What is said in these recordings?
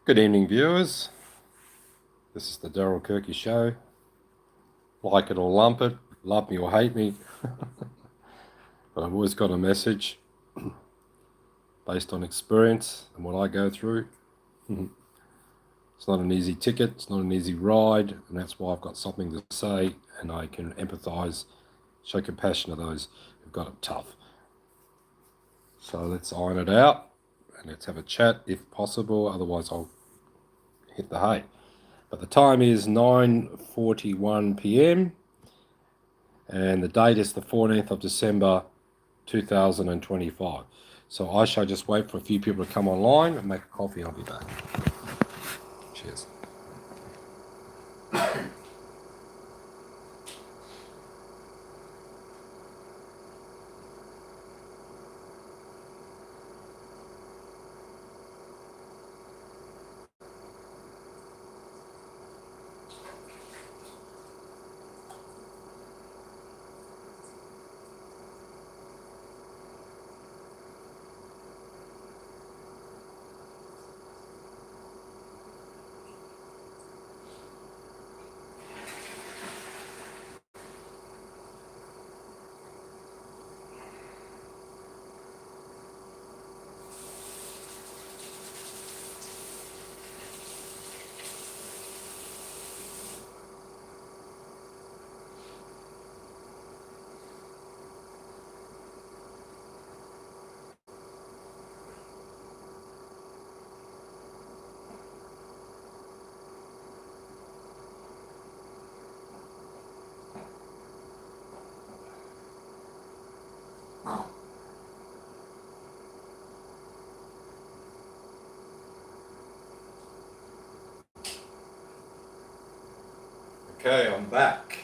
Good evening, viewers. This is the Daryl Kirky Show. Like it or lump it, love me or hate me, but I've always got a message based on experience and what I go through. It's not an easy ticket, it's not an easy ride, and that's why I've got something to say and I can empathise, show compassion to those who've got it tough. So let's iron it out and let's have a chat if possible, otherwise I'll hit the hay. But the time is 9:41 p.m. and the date is the 14th of December 2025. So I shall just wait for a few people to come online and make a coffee and I'll be back. Cheers. Okay, I'm back.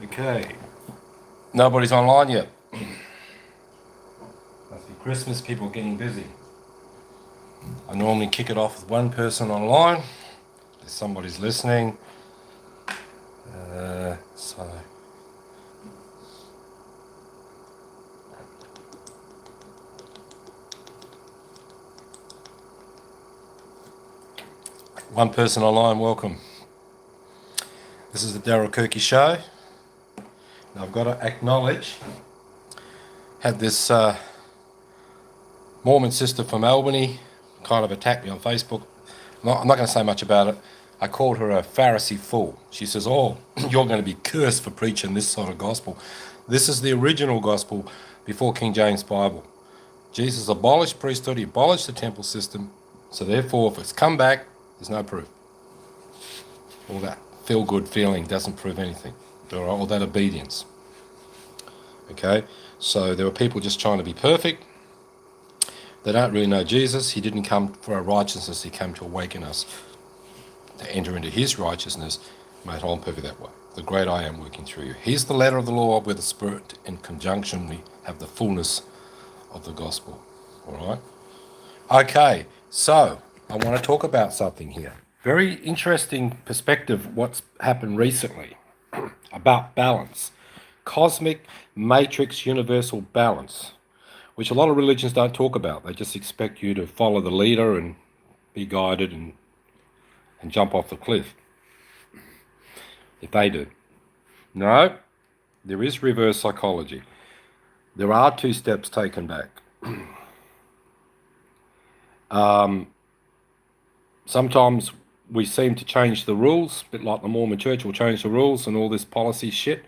Okay, nobody's online yet. Must be Christmas, people getting busy. I normally kick it off with one person online. If somebody's listening. So one person online, welcome. This is the Daryl Kirky Show. Now I've got to acknowledge, had this Mormon sister from Albany kind of attacked me on Facebook. I'm not going to say much about it. I called her a Pharisee fool. She says, oh, you're going to be cursed for preaching this sort of gospel. This is the original gospel before King James Bible. Jesus abolished priesthood, he abolished the temple system, so therefore if it's come back, there's no proof. All that feel-good feeling doesn't prove anything, or all that obedience. Okay, so there were people just trying to be perfect. They don't really know Jesus. He didn't come for our righteousness, he came to awaken us, to enter into his righteousness, made whole and perfect that way. The great I am working through you. Here's the letter of the law with the Spirit. In conjunction, we have the fullness of the gospel. All right? Okay, so I want to talk about something here. Very interesting perspective what's happened recently about balance. Cosmic matrix universal balance, which a lot of religions don't talk about. They just expect you to follow the leader and be guided and jump off the cliff, if they do. No, there is reverse psychology. There are 2 steps taken back. Sometimes we seem to change the rules, a bit like the Mormon church will change the rules and all this policy shit.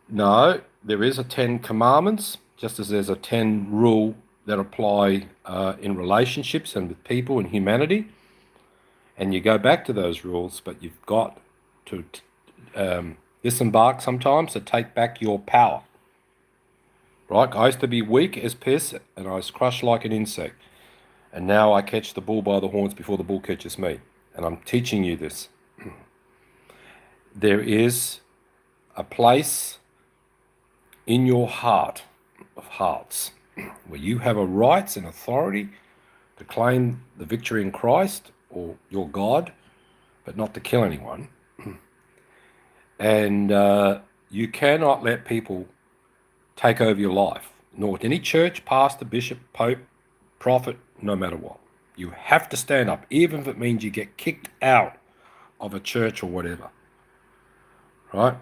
No, there is a 10 commandments, just as there's a 10 rule that apply in relationships and with people and humanity. And you go back to those rules, but you've got to disembark sometimes to take back your power. Right? I used to be weak as piss and I was crushed like an insect. And now I catch the bull by the horns before the bull catches me. And I'm teaching you this. There is a place in your heart of hearts where you have a rights and authority to claim the victory in Christ or your God, but not to kill anyone. And you cannot let people take over your life, nor any church, pastor, bishop, pope, prophet, no matter what. You have to stand up, even if it means you get kicked out of a church or whatever. Right?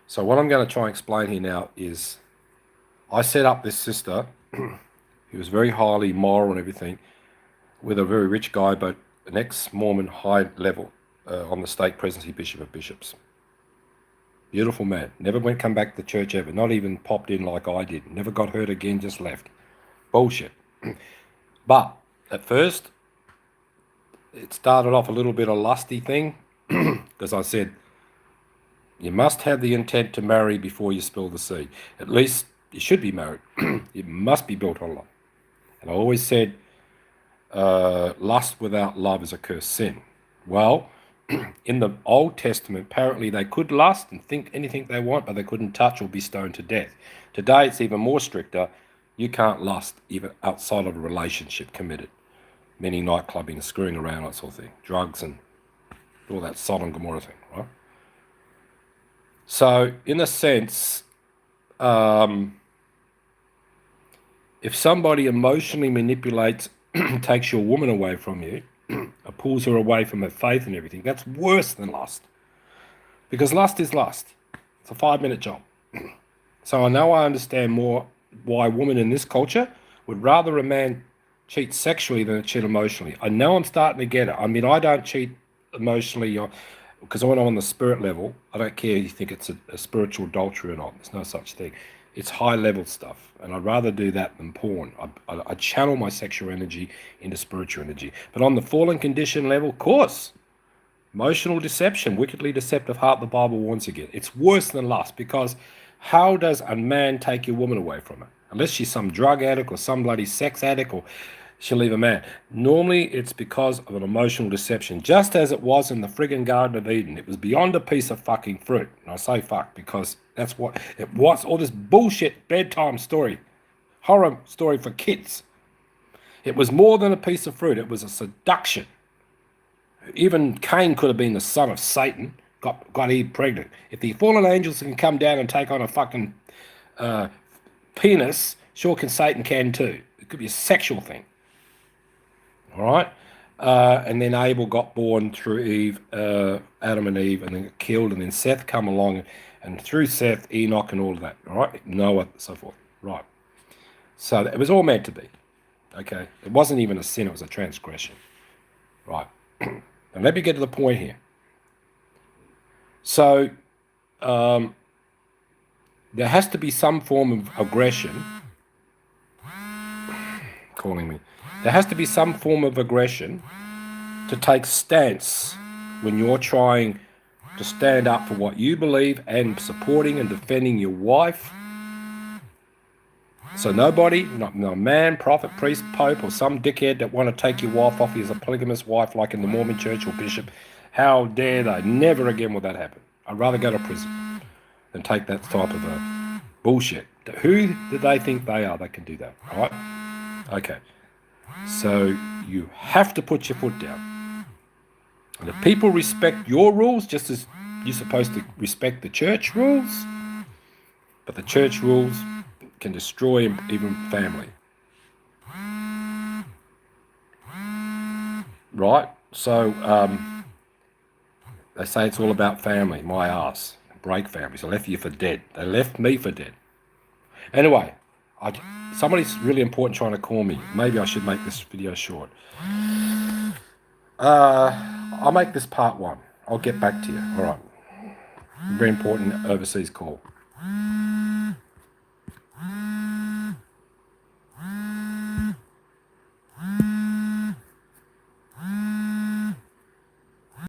So what I'm going to try and explain here now is I set up this sister who was very highly moral and everything with a very rich guy, but an ex-Mormon high level on the stake presidency bishop of bishops. Beautiful man. Never come back to church ever. Not even popped in like I did. Never got hurt again, just left. Bullshit. But at first, it started off a little bit of a lusty thing because I said, you must have the intent to marry before you spill the seed. At least you should be married. It must be built on love. And I always said, lust without love is a cursed sin. Well, in the Old Testament, apparently they could lust and think anything they want, but they couldn't touch or be stoned to death. Today, it's even more stricter. You can't lust even outside of a relationship committed. Meaning nightclubbing, screwing around, that sort of thing. Drugs and all that Sodom and Gomorrah thing, right? So, in a sense, if somebody emotionally manipulates, takes your woman away from you, or pulls her away from her faith and everything, that's worse than lust. Because lust is lust. It's a 5-minute job. So I understand more why women in this culture would rather a man cheat sexually than cheat emotionally. I know I'm starting to get it. I mean, I don't cheat emotionally because when I'm on the spirit level, I don't care if you think it's a spiritual adultery or not. There's no such thing. It's high-level stuff, and I'd rather do that than porn. I channel my sexual energy into spiritual energy. But on the fallen condition level, of course, emotional deception, wickedly deceptive heart, the Bible warns against. It's worse than lust, because how does a man take your woman away from her? Unless she's some drug addict or some bloody sex addict, or she'll leave a man. Normally, it's because of an emotional deception, just as it was in the friggin' Garden of Eden. It was beyond a piece of fucking fruit. And I say fuck because that's what it was. All this bullshit bedtime story, horror story for kids. It was more than a piece of fruit. It was a seduction. Even Cain could have been the son of Satan, got Eve pregnant. If the fallen angels can come down and take on a fucking penis, sure can Satan can too. It could be a sexual thing. All right? And then Abel got born through Eve, Adam and Eve, and then got killed, and then Seth come along, and through Seth, Enoch and all of that, all right? Noah, so forth, right? So it was all meant to be, okay? It wasn't even a sin, it was a transgression, right? And let me get to the point here. So there has to be some form of aggression, calling me. There has to be some form of aggression to take stance when you're trying to stand up for what you believe and supporting and defending your wife. So nobody, no man, prophet, priest, pope, or some dickhead that want to take your wife off you as a polygamous wife like in the Mormon church or bishop, how dare they? Never again will that happen. I'd rather go to prison than take that type of a bullshit. Who do they think they are that can do that, all right? Okay. So you have to put your foot down. And if people respect your rules just as you're supposed to respect the church rules, but the church rules can destroy even family. Right? So they say it's all about family. My ass. Break families. I left you for dead. They left me for dead. Anyway, somebody's really important trying to call me. Maybe I should make this video short. I'll make this part 1. I'll get back to you. All right. Very important overseas call.